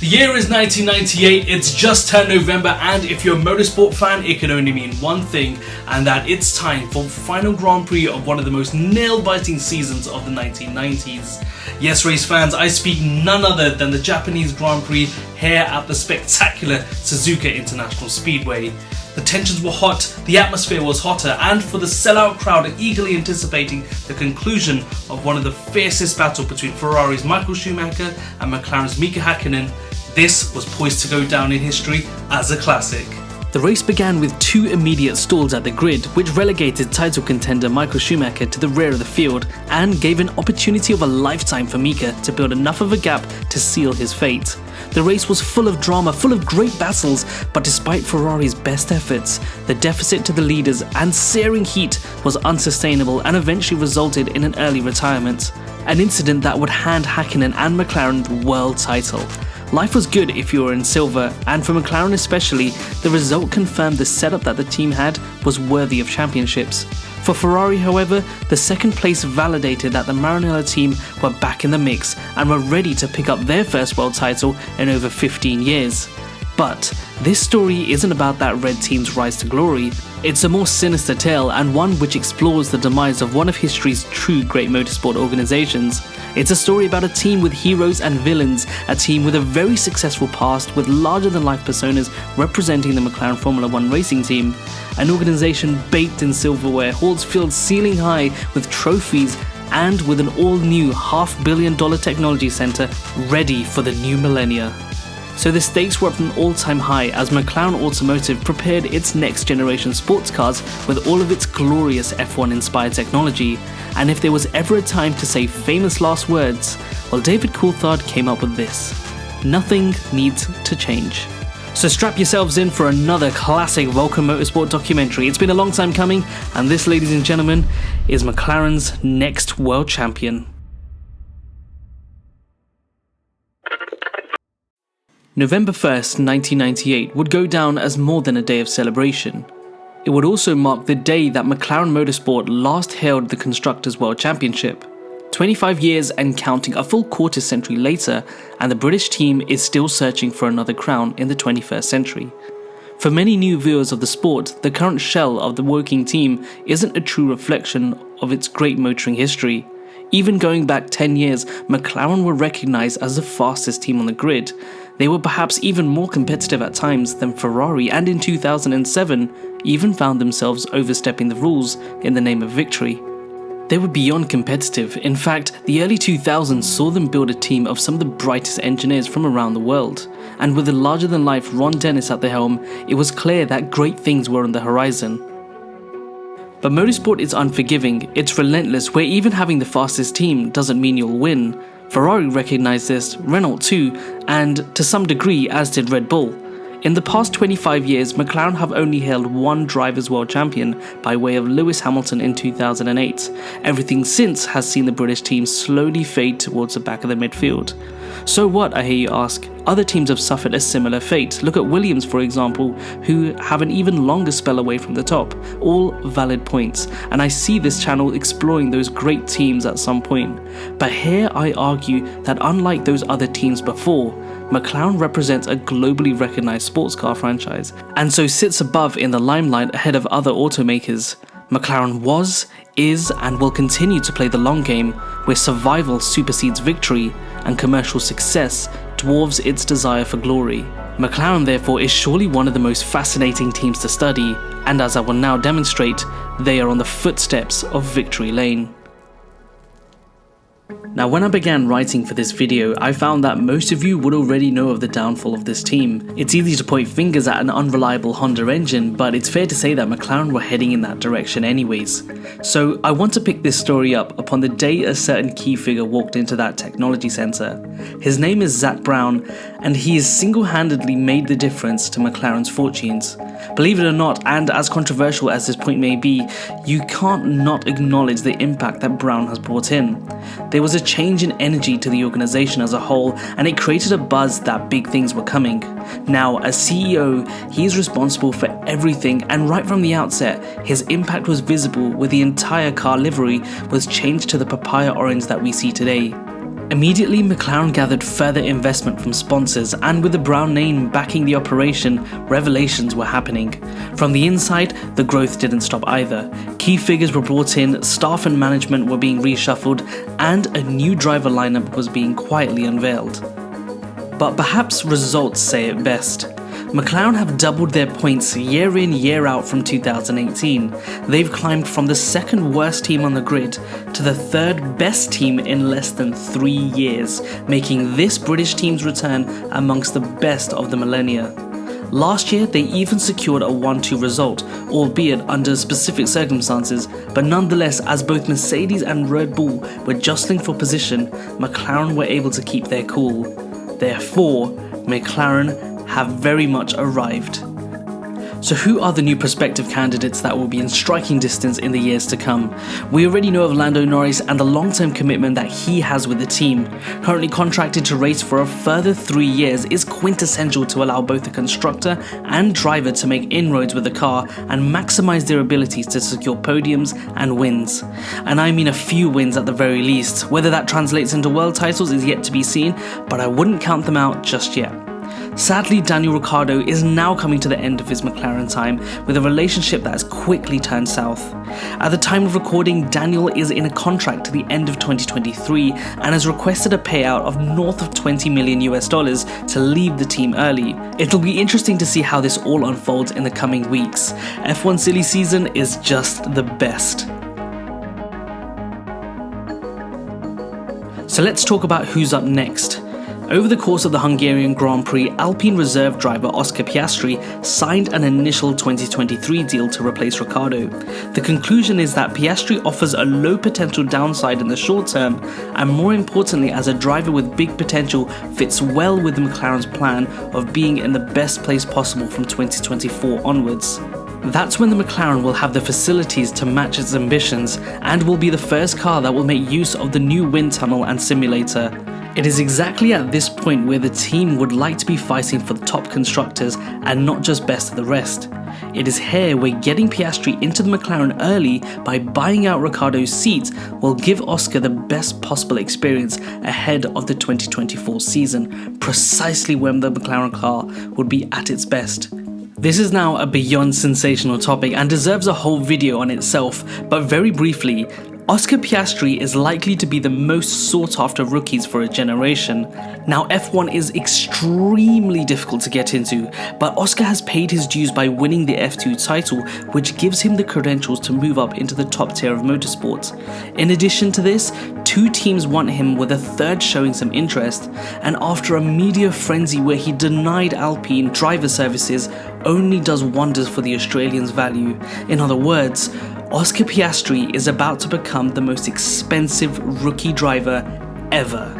The year is 1998, it's just turned November, and if you're a motorsport fan, it can only mean one thing, and that it's time for the final Grand Prix of one of the most nail-biting seasons of the 1990s. Yes, race fans, I speak none other than the Japanese Grand Prix here at the spectacular Suzuka International Speedway. The tensions were hot, the atmosphere was hotter, and for the sellout crowd eagerly anticipating the conclusion of one of the fiercest battles between Ferrari's Michael Schumacher and McLaren's Mika Hakkinen, this was poised to go down in history as a classic. The race began with two immediate stalls at the grid, which relegated title contender Michael Schumacher to the rear of the field and gave an opportunity of a lifetime for Mika to build enough of a gap to seal his fate. The race was full of drama, full of great battles, but despite Ferrari's best efforts, the deficit to the leaders and searing heat was unsustainable and eventually resulted in an early retirement. An incident that would hand Hakkinen and McLaren the world title. Life was good if you were in silver, and for McLaren especially, the result confirmed the setup that the team had was worthy of championships. For Ferrari, however, the second place validated that the Maranello team were back in the mix and were ready to pick up their first world title in over 15 years. But this story isn't about that red team's rise to glory. It's a more sinister tale, and one which explores the demise of one of history's true great motorsport organizations. It's a story about a team with heroes and villains, a team with a very successful past with larger-than-life personas representing the McLaren Formula 1 racing team. An organization baked in silverware, halls filled ceiling high with trophies, and with an all-new $500 million technology center ready for the new millennia. So the stakes were at an all-time high as McLaren Automotive prepared its next-generation sports cars with all of its glorious F1-inspired technology. And if there was ever a time to say famous last words, well, David Coulthard came up with this: nothing needs to change. So strap yourselves in for another classic Vulcan Motorsport documentary. It's been a long time coming, and this, ladies and gentlemen, is McLaren's next world champion. November 1st, 1998 would go down as more than a day of celebration. It would also mark the day that McLaren Motorsport last held the Constructors' World Championship. 25 years and counting, a full quarter century later, and the British team is still searching for another crown in the 21st century. For many new viewers of the sport, the current shell of the working team isn't a true reflection of its great motoring history. Even going back 10 years, McLaren were recognised as the fastest team on the grid. They were perhaps even more competitive at times than Ferrari, and in 2007 even found themselves overstepping the rules in the name of victory. They were beyond competitive. In fact, the early 2000s saw them build a team of some of the brightest engineers from around the world. And with the larger-than-life Ron Dennis at the helm, it was clear that great things were on the horizon. But motorsport is unforgiving, it's relentless, where even having the fastest team doesn't mean you'll win. Ferrari recognised this, Renault too, and to some degree as did Red Bull. In the past 25 years, McLaren have only held one Drivers' World Champion by way of Lewis Hamilton in 2008. Everything since has seen the British team slowly fade towards the back of the midfield. So what, I hear you ask? Other teams have suffered a similar fate. Look at Williams, for example, who have an even longer spell away from the top. All valid points, and I see this channel exploring those great teams at some point. But here I argue that unlike those other teams before, McLaren represents a globally recognised sports car franchise, and so sits above in the limelight ahead of other automakers. McLaren was, is, and will continue to play the long game, where survival supersedes victory and commercial success dwarfs its desire for glory. McLaren, therefore, is surely one of the most fascinating teams to study, and as I will now demonstrate, they are on the footsteps of victory lane. Now, when I began writing for this video, I found that most of you would already know of the downfall of this team. It's easy to point fingers at an unreliable Honda engine, but it's fair to say that McLaren were heading in that direction anyways. So I want to pick this story up upon the day a certain key figure walked into that technology center. His name is Zak Brown, and he has single-handedly made the difference to McLaren's fortunes. Believe it or not, and as controversial as this point may be, you can't not acknowledge the impact that Brown has brought in. There was a change in energy to the organization as a whole, and it created a buzz that big things were coming. Now, as CEO, he is responsible for everything, and right from the outset, his impact was visible with the entire car livery was changed to the papaya orange that we see today. Immediately, McLaren gathered further investment from sponsors, and with the Brown name backing the operation, revelations were happening. From the inside, the growth didn't stop either. Key figures were brought in, staff and management were being reshuffled, and a new driver lineup was being quietly unveiled. But perhaps results say it best. McLaren have doubled their points year in, year out from 2018. They've climbed from the second worst team on the grid to the third best team in less than 3 years, making this British team's return amongst the best of the millennia. Last year, they even secured a 1-2 result, albeit under specific circumstances, but nonetheless, as both Mercedes and Red Bull were jostling for position, McLaren were able to keep their cool. Therefore, McLaren have very much arrived. So who are the new prospective candidates that will be in striking distance in the years to come? We already know of Lando Norris and the long-term commitment that he has with the team. Currently contracted to race for a further 3 years is quintessential to allow both the constructor and driver to make inroads with the car and maximise their abilities to secure podiums and wins. And I mean a few wins at the very least. Whether that translates into world titles is yet to be seen, but I wouldn't count them out just yet. Sadly, Daniel Ricardo is now coming to the end of his McLaren time with a relationship that has quickly turned south. At the time of recording, Daniel is in a contract to the end of 2023 and has requested a payout of north of $20 million to leave the team early. It'll be interesting to see how this all unfolds in the coming weeks. F1 silly season is just the best. So let's talk about who's up next. Over the course of the Hungarian Grand Prix, Alpine reserve driver Oscar Piastri signed an initial 2023 deal to replace Ricardo. The conclusion is that Piastri offers a low potential downside in the short term, and more importantly, as a driver with big potential, fits well with McLaren's plan of being in the best place possible from 2024 onwards. That's when the McLaren will have the facilities to match its ambitions and will be the first car that will make use of the new wind tunnel and simulator. It is exactly at this point where the team would like to be fighting for the top constructors and not just best of the rest. It is here where getting Piastri into the McLaren early by buying out Ricardo's seat will give Oscar the best possible experience ahead of the 2024 season, precisely when the McLaren car would be at its best. This is now a beyond sensational topic and deserves a whole video on itself, but very briefly, Oscar Piastri is likely to be the most sought after rookies for a generation. Now, F1 is extremely difficult to get into, but Oscar has paid his dues by winning the F2 title, which gives him the credentials to move up into the top tier of motorsport. In addition to this, 2 teams want him, with a third showing some interest, and after a media frenzy where he denied Alpine driver services, only does wonders for the Australians' value. In other words, Oscar Piastri is about to become the most expensive rookie driver ever.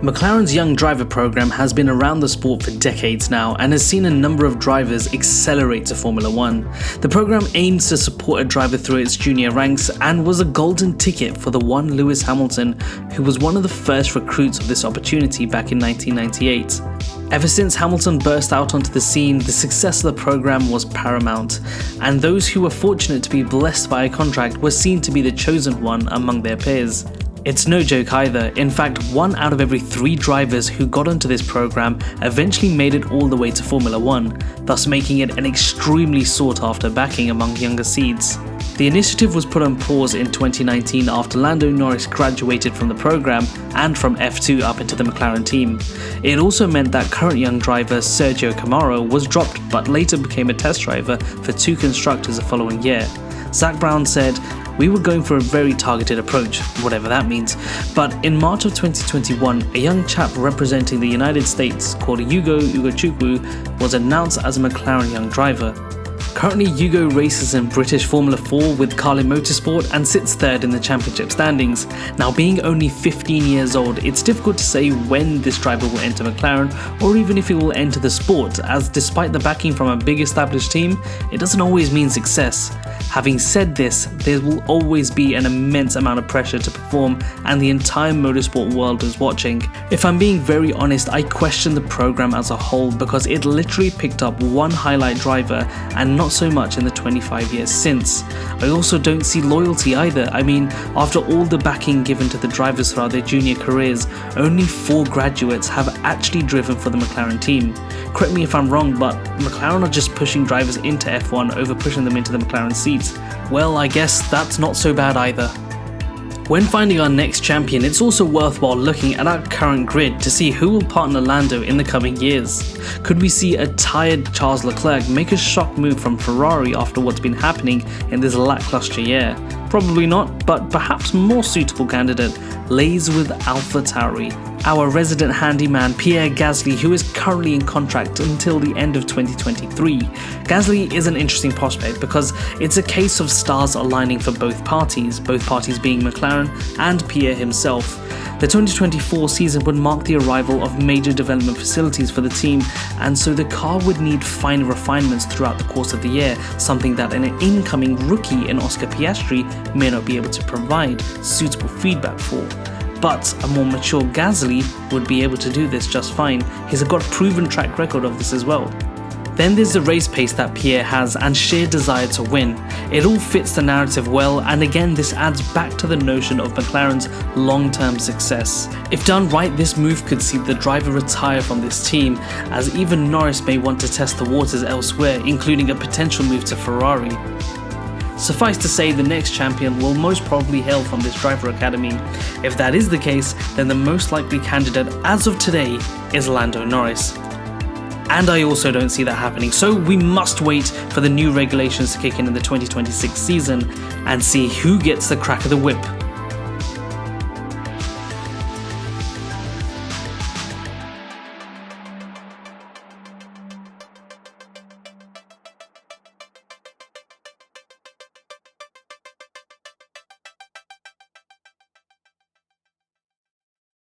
McLaren's Young Driver program has been around the sport for decades now and has seen a number of drivers accelerate to Formula 1. The program aims to support a driver through its junior ranks and was a golden ticket for the one Lewis Hamilton, who was one of the first recruits of this opportunity back in 1998. Ever since Hamilton burst out onto the scene, the success of the program was paramount, and those who were fortunate to be blessed by a contract were seen to be the chosen one among their peers. It's no joke either. In fact, 1 out of every 3 drivers who got onto this program eventually made it all the way to Formula 1, thus making it an extremely sought after backing among younger seeds. The initiative was put on pause in 2019 after Lando Norris graduated from the program and from F2 up into the McLaren team. It also meant that current young driver Sergio Camaro was dropped but later became a test driver for 2 constructors the following year. Zak Brown said, "We were going for a very targeted approach," whatever that means, but in March of 2021, a young chap representing the United States called Hugo Ugochukwu was announced as a McLaren young driver. Currently, Hugo races in British Formula 4 with Carlin Motorsport and sits 3rd in the championship standings. Now, being only 15 years old, it's difficult to say when this driver will enter McLaren or even if he will enter the sport, as despite the backing from a big established team, it doesn't always mean success. Having said this, there will always be an immense amount of pressure to perform, and the entire motorsport world is watching. If I'm being very honest, I question the program as a whole because it literally picked up one highlight driver and not so much in the 25 years since. I also don't see loyalty either. I mean, after all the backing given to the drivers throughout their junior careers, only 4 graduates have actually driven for the Mclaren team. Correct me if I'm wrong, but McLaren are just pushing drivers into F1 over pushing them into the McLaren seats. Well, I guess that's not so bad either. When finding our next champion, it's also worthwhile looking at our current grid to see who will partner Lando in the coming years. Could we see a tired Charles Leclerc make a shock move from Ferrari after what's been happening in this lackluster year? Probably not, but perhaps more suitable candidate lays with AlphaTauri. Our resident handyman Pierre Gasly, who is currently in contract until the end of 2023. Gasly is an interesting prospect because it's a case of stars aligning for both parties being McLaren and Pierre himself. The 2024 season would mark the arrival of major development facilities for the team, and so the car would need finer refinements throughout the course of the year, something that an incoming rookie in Oscar Piastri may not be able to provide suitable feedback for. But a more mature Gasly would be able to do this just fine. He's got a proven track record of this as well. Then there's the race pace that Pierre has and sheer desire to win. It all fits the narrative well, and again this adds back to the notion of McLaren's long-term success. If done right, this move could see the driver retire from this team, as even Norris may want to test the waters elsewhere, including a potential move to Ferrari. Suffice to say, the next champion will most probably hail from this driver academy. If that is the case, then the most likely candidate as of today is Lando Norris. And I also don't see that happening, so we must wait for the new regulations to kick in the 2026 season and see who gets the crack of the whip